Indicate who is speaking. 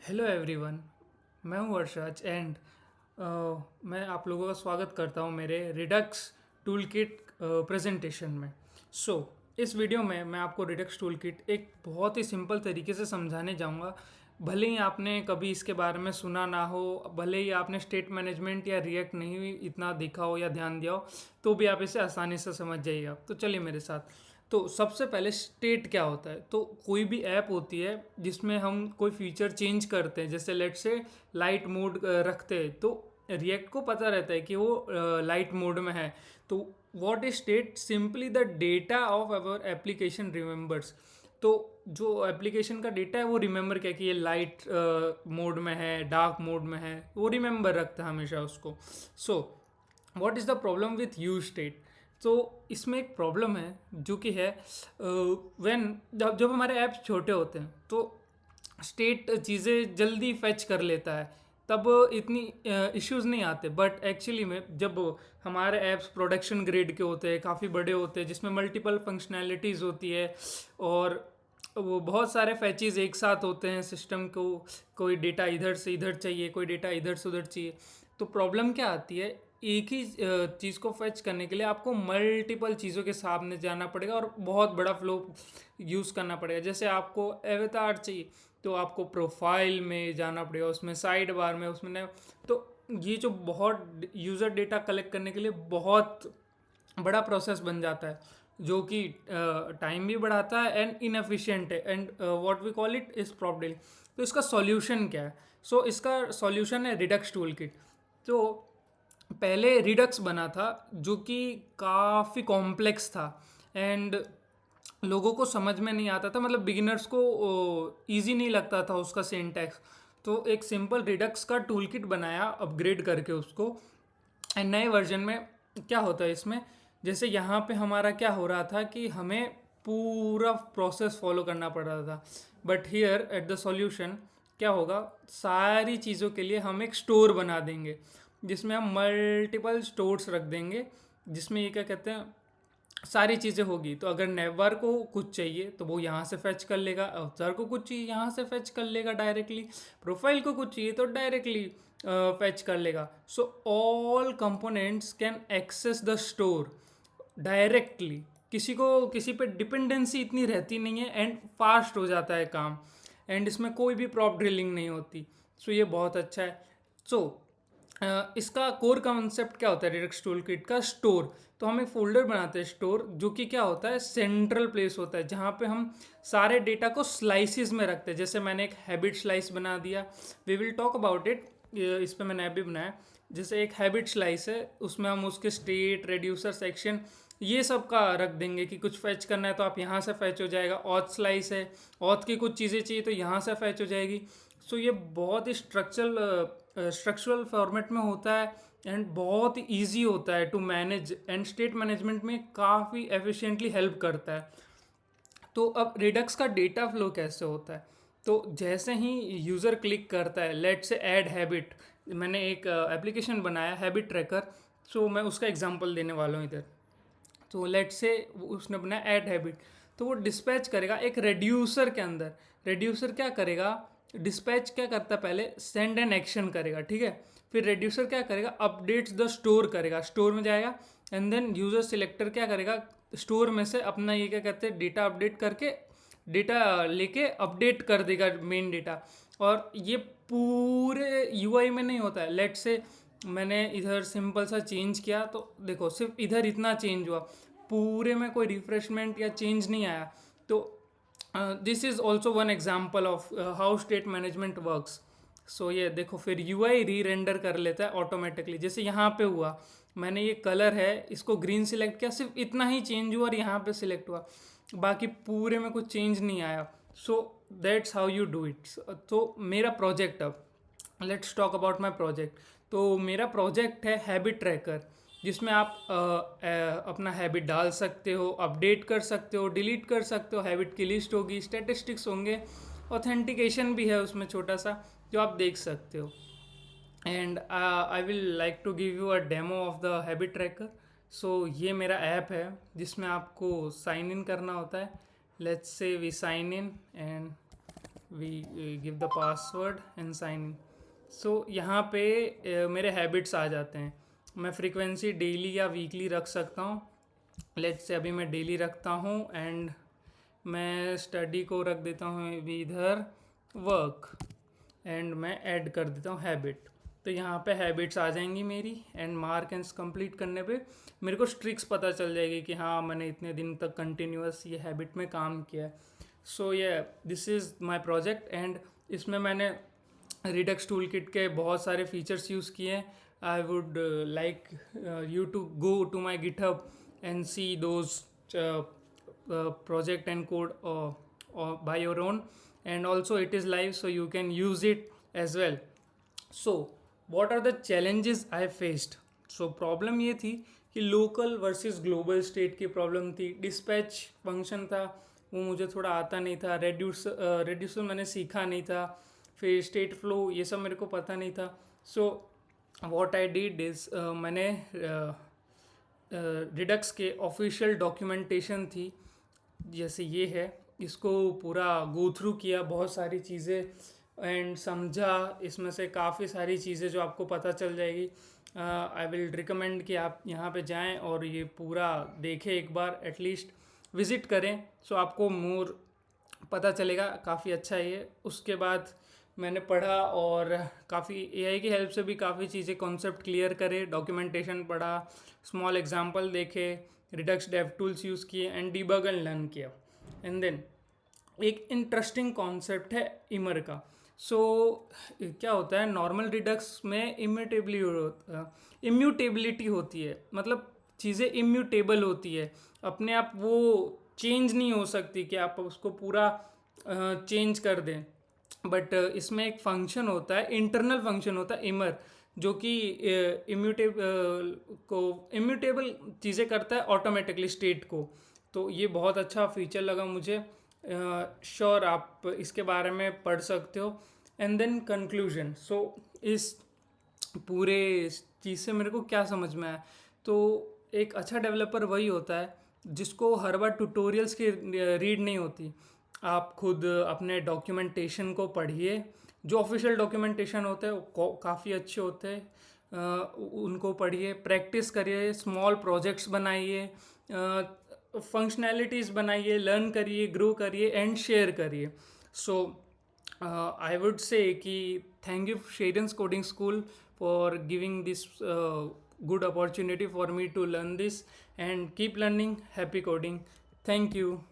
Speaker 1: Hello everyone. मैं हूं अर्शज and मैं आप लोगों का स्वागत करता हूं मेरे रिडक्स टूल किट प्रेजेंटेशन में। इस वीडियो में मैं आपको रिडक्स टूल किट एक बहुत ही सिंपल तरीके से समझाने जाऊंगा। भले ही आपने कभी इसके बारे में सुना ना हो, भले ही आपने स्टेट मैनेजमेंट या रिएक्ट नहीं इतना देखा हो या ध्यान दिया हो, तो भी आप इसे आसानी से समझ जाइएगा। तो चलिए मेरे साथ। तो सबसे पहले स्टेट क्या होता है। तो कोई भी ऐप होती है जिसमें हम कोई फीचर चेंज करते हैं, जैसे लेट से लाइट मोड रखते हैं, तो रिएक्ट को पता रहता है कि वो लाइट मोड में है। तो what is state? Simply the data of our application remembers. तो जो एप्लीकेशन का डेटा है वो रिमेंबर क्या कि ये लाइट मोड में है, डार्क मोड में है, वो रिमेंबर रखता है हमेशा उसको। So what is the problem with use state? तो इसमें एक प्रॉब्लम है जो कि है व्हेन जब जब हमारे ऐप्स छोटे होते हैं तो स्टेट चीज़ें जल्दी फैच कर लेता है, तब इतनी इश्यूज नहीं आते। बट एक्चुअली में जब हमारे ऐप्स प्रोडक्शन ग्रेड के होते हैं, काफ़ी बड़े होते हैं, जिसमें मल्टीपल फंक्शनैलिटीज़ होती है और वो बहुत सारे फैचेस एक साथ होते हैं सिस्टम को, कोई डेटा इधर से इधर चाहिए, कोई डेटा इधर से उधर चाहिए, तो प्रॉब्लम क्या आती है? एक ही चीज़ को फेच करने के लिए आपको मल्टीपल चीज़ों के सामने जाना पड़ेगा और बहुत बड़ा फ्लो यूज़ करना पड़ेगा। जैसे आपको एवतार चाहिए तो आपको प्रोफाइल में जाना पड़ेगा, उसमें साइड बार में, उसमें नहीं। तो ये जो बहुत यूज़र डेटा कलेक्ट करने के लिए बहुत बड़ा प्रोसेस बन जाता है, जो कि टाइम भी बढ़ाता है एंड इनएफिशिएंट है and what we call it is problem. तो इसका सॉल्यूशन क्या है? इसका सॉल्यूशन है रिडक्स टूल किट। तो पहले रिडक्स बना था जो कि काफ़ी कॉम्प्लेक्स था एंड लोगों को समझ में नहीं आता था, मतलब बिगिनर्स को इजी नहीं लगता था उसका सिंटैक्स। तो एक सिंपल रिडक्स का टूल किट बनाया अपग्रेड करके उसको। एंड नए वर्जन में क्या होता है इसमें, जैसे यहाँ पे हमारा क्या हो रहा था कि हमें पूरा प्रोसेस फॉलो करना पड़ रहा था, but here at the solution क्या होगा, सारी चीज़ों के लिए हम एक स्टोर बना देंगे जिसमें हम मल्टीपल स्टोर्स रख देंगे, जिसमें ये क्या कहते हैं, सारी चीज़ें होगी। तो अगर नेवर को कुछ चाहिए तो वो यहाँ से फैच कर लेगा, अवतार को कुछ चाहिए यहाँ से फैच कर लेगा डायरेक्टली, प्रोफाइल को कुछ चाहिए तो डायरेक्टली फैच कर लेगा। So all components can access the store directly. किसी को किसी पे डिपेंडेंसी इतनी रहती नहीं है एंड फास्ट हो जाता है काम, एंड इसमें कोई भी प्रॉप ड्रिलिंग नहीं होती। ये बहुत अच्छा है। सो इसका कोर कॉन्सेप्ट क्या होता है रिडक्स टूल किट का? स्टोर। तो हम एक फोल्डर बनाते हैं स्टोर, जो कि क्या होता है, सेंट्रल प्लेस होता है जहाँ पे हम सारे डेटा को स्लाइसिस में रखते हैं। जैसे मैंने एक हैबिट स्लाइस बना दिया, we will talk about it, इस पर मैंने ऐप भी बनाया। जैसे एक हैबिट स्लाइस है, उसमें हम उसके स्टेट, रेड्यूसर, सेक्शन, ये सब का रख देंगे कि कुछ फैच करना है तो आप यहाँ से फैच हो जाएगा। ऑथ स्लाइस है, ऑथ की कुछ चीज़ें चाहिए तो यहाँ से फैच हो जाएगी। ये बहुत ही स्ट्रक्चरल फॉर्मेट में होता है एंड बहुत ही ईजी होता है to manage, and state management में काफ़ी एफिशिएंटली हेल्प करता है। तो अब रिडक्स का डेटा फ्लो कैसे होता है? तो जैसे ही यूज़र क्लिक करता है, लेट से ऐड हैबिट, मैंने एक एप्लीकेशन बनाया हैबिट ट्रैकर, मैं उसका एग्जांपल देने वाला हूँ इधर। तो लेट से उसने बनाया ऐड हैबिट, तो वो डिस्पैच करेगा एक रेड्यूसर के अंदर। रेड्यूसर क्या करेगा, डिस्पैच क्या करता है, पहले सेंड एन एक्शन करेगा, ठीक है। फिर रेड्यूसर क्या करेगा, अपडेट्स द स्टोर करेगा, स्टोर में जाएगा एंड देन यूजर सिलेक्टर क्या करेगा, स्टोर में से अपना ये क्या कहते हैं डेटा अपडेट करके, डेटा लेके अपडेट कर देगा मेन डेटा। और ये पूरे यूआई में नहीं होता है। लेट से मैंने इधर सिंपल सा चेंज किया तो देखो सिर्फ इधर इतना चेंज हुआ, पूरे में कोई रिफ्रेशमेंट या चेंज नहीं आया। तो this is also one example of how state management works. ये देखो फिर यूआई री रेंडर कर लेता है ऑटोमेटिकली। जैसे यहाँ पे हुआ, मैंने ये कलर है इसको ग्रीन सिलेक्ट किया, सिर्फ इतना ही चेंज हुआ और यहाँ पे सिलेक्ट हुआ, बाकी पूरे में कुछ चेंज नहीं आया। That's how you do it. तो मेरा प्रोजेक्ट, अब let's talk about my project. तो मेरा प्रोजेक्ट है हैबिट ट्रैकर, जिसमें आप अपना हैबिट डाल सकते हो, अपडेट कर सकते हो, डिलीट कर सकते हो, हैबिट की लिस्ट होगी, स्टैटिस्टिक्स होंगे, ऑथेंटिकेशन भी है उसमें छोटा सा जो आप देख सकते हो। And I will like to give you a demo of the habit tracker. ये मेरा ऐप है जिसमें आपको साइन इन करना होता है। Let's say we sign in and we give the password and sign. So यहाँ पे मेरे हैबिट्स आ जाते हैं। मैं फ्रीक्वेंसी डेली या वीकली रख सकता हूँ। लेट्स से अभी मैं डेली रखता हूँ एंड मैं स्टडी को रख देता हूँ इधर वर्क, एंड मैं ऐड कर देता हूँ हैबिट। तो यहाँ पे हैबिट्स आ जाएंगी मेरी, एंड मार्क कंप्लीट करने पे मेरे को स्ट्रिक्स पता चल जाएगी कि हाँ मैंने इतने दिन तक कंटिन्यूअस ये हैबिट में काम किया है। सो ये this is my project, and इसमें मैंने रिडक्स टूल किट के बहुत सारे फीचर्स यूज़ किए हैं। I would like you to go to my GitHub and see those project and code by your own, and also it is live so you can use it as well. So what are the challenges I faced? So problem ये थी कि local versus global state की problem थी। Dispatch function था वो मुझे थोड़ा आता नहीं था। रेड्यूसर मैंने सीखा नहीं था। फिर स्टेट फ्लो ये सब मेरे को पता नहीं था। So what I did is मैंने रिडक्स के ऑफिशियल डॉक्यूमेंटेशन थी, जैसे ये है, इसको पूरा गो थ्रू किया, बहुत सारी चीज़ें एंड समझा। इसमें से काफ़ी सारी चीज़ें जो आपको पता चल जाएगी। आई विल रिकमेंड कि आप यहाँ पे जाएं और ये पूरा देखें, एक बार एटलीस्ट विज़िट करें, सो आपको मोर पता चलेगा। काफ़ी अच्छा है ये। उसके बाद मैंने पढ़ा और काफ़ी एआई की हेल्प से भी काफ़ी चीज़ें कॉन्सेप्ट क्लियर करे, डॉक्यूमेंटेशन पढ़ा, स्मॉल एग्जांपल देखे, रिडक्स डेव टूल्स यूज़ किए एंड डीबग एंड लर्न किया। एंड देन एक इंटरेस्टिंग कॉन्सेप्ट है इमर का। सो क्या होता है, नॉर्मल रिडक्स में इम्यूटेबिलिटी होती है, मतलब चीज़ें इम्यूटेबल होती है, अपने आप वो चेंज नहीं हो सकती कि आप उसको पूरा चेंज कर दें। बट इसमें एक फंक्शन होता है, इंटरनल फंक्शन होता है इमर, जो कि इम्यूटेबल चीज़ें करता है ऑटोमेटिकली स्टेट को। तो ये बहुत अच्छा फीचर लगा मुझे। श्योर आप इसके बारे में पढ़ सकते हो। And then conclusion. सो इस पूरे चीज़ से मेरे को क्या समझ में आया, तो एक अच्छा डेवलपर वही होता है जिसको हर बार ट्यूटोरियल्स की रीड नहीं होती। आप खुद अपने डॉक्यूमेंटेशन को पढ़िए, जो ऑफिशियल डॉक्यूमेंटेशन होते हैं वो काफ़ी अच्छे होते हैं, उनको पढ़िए, प्रैक्टिस करिए, स्मॉल प्रोजेक्ट्स बनाइए, फंक्शनैलिटीज़ बनाइए, लर्न करिए, ग्रो करिए एंड शेयर करिए। सो आई वुड से कि thank you Sheryians Coding School for giving this good opportunity for me to learn this, and keep learning. Happy coding. Thank you.